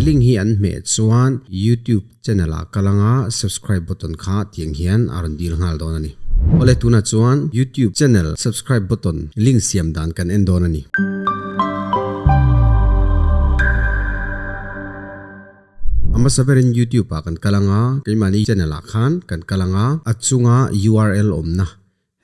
link hi an me chuan YouTube channel a kalanga subscribe button kha tiang hian aron dil ngal don ani ole tuna chuan YouTube channel subscribe button link siam dan kan en don ani ama saberin YouTube a kan kalanga keimani channel a khan kan kalanga achunga URL omna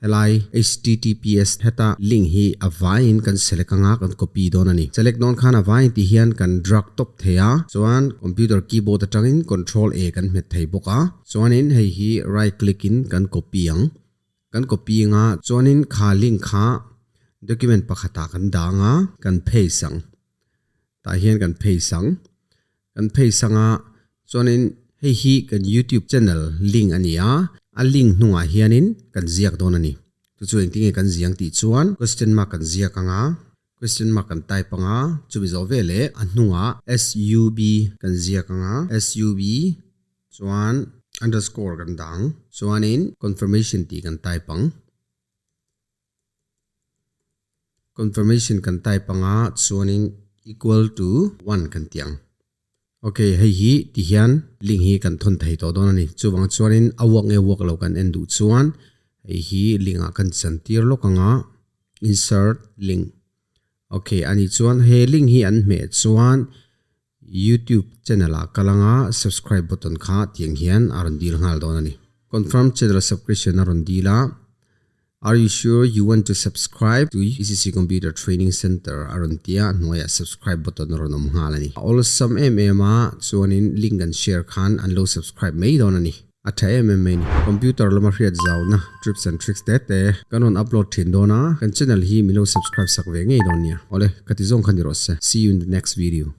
helai https heta link hi avain kan select anga kan copy don ani select non khan avain ti hian kan drag top theya chuan computer keyboard atangin control a kan met thei boka chuanin hei hi right click in kan copy nga chuanin kha link kha document pakhata kan danga kan paste sang ta hian kan paste sanga chuanin hei hi kan YouTube channel link ania a link hnunga hianin kan ziak don ani tu chu engtinge kan ziang ti chuan question mark kan ziak anga question mark kan type anga chu bi zo vele a hnunga sub kan ziak anga sub chuan underscore kan dang chuanin confirmation ti kan type ang confirmation kan type anga chuanin equal to 1 kan tiang okay hei hi ti hian link hi kan thon thei to don ani chuwang chuanin awak nge wak lo kan endu chuan hei hi link a kan chan tir lokanga insert link okay ani chuan he link hi an me chuan YouTube channel a kalanga subscribe button kha tiang hian aron dil ngal don ani confirm channel subscription aron dila Are you sure you want to subscribe to ECC Computer Training Center? Aron tia noya subscribe button aron ngalani. Also MMA chuanin link and share khan and low subscribe mai donani. Atha MMA ni computer lama riat zaw na tips and tricks te kanon upload thin dona kan channel hi milo subscribe sak ve ngei don nia. Ole katizong khan ro se. See you in the next video.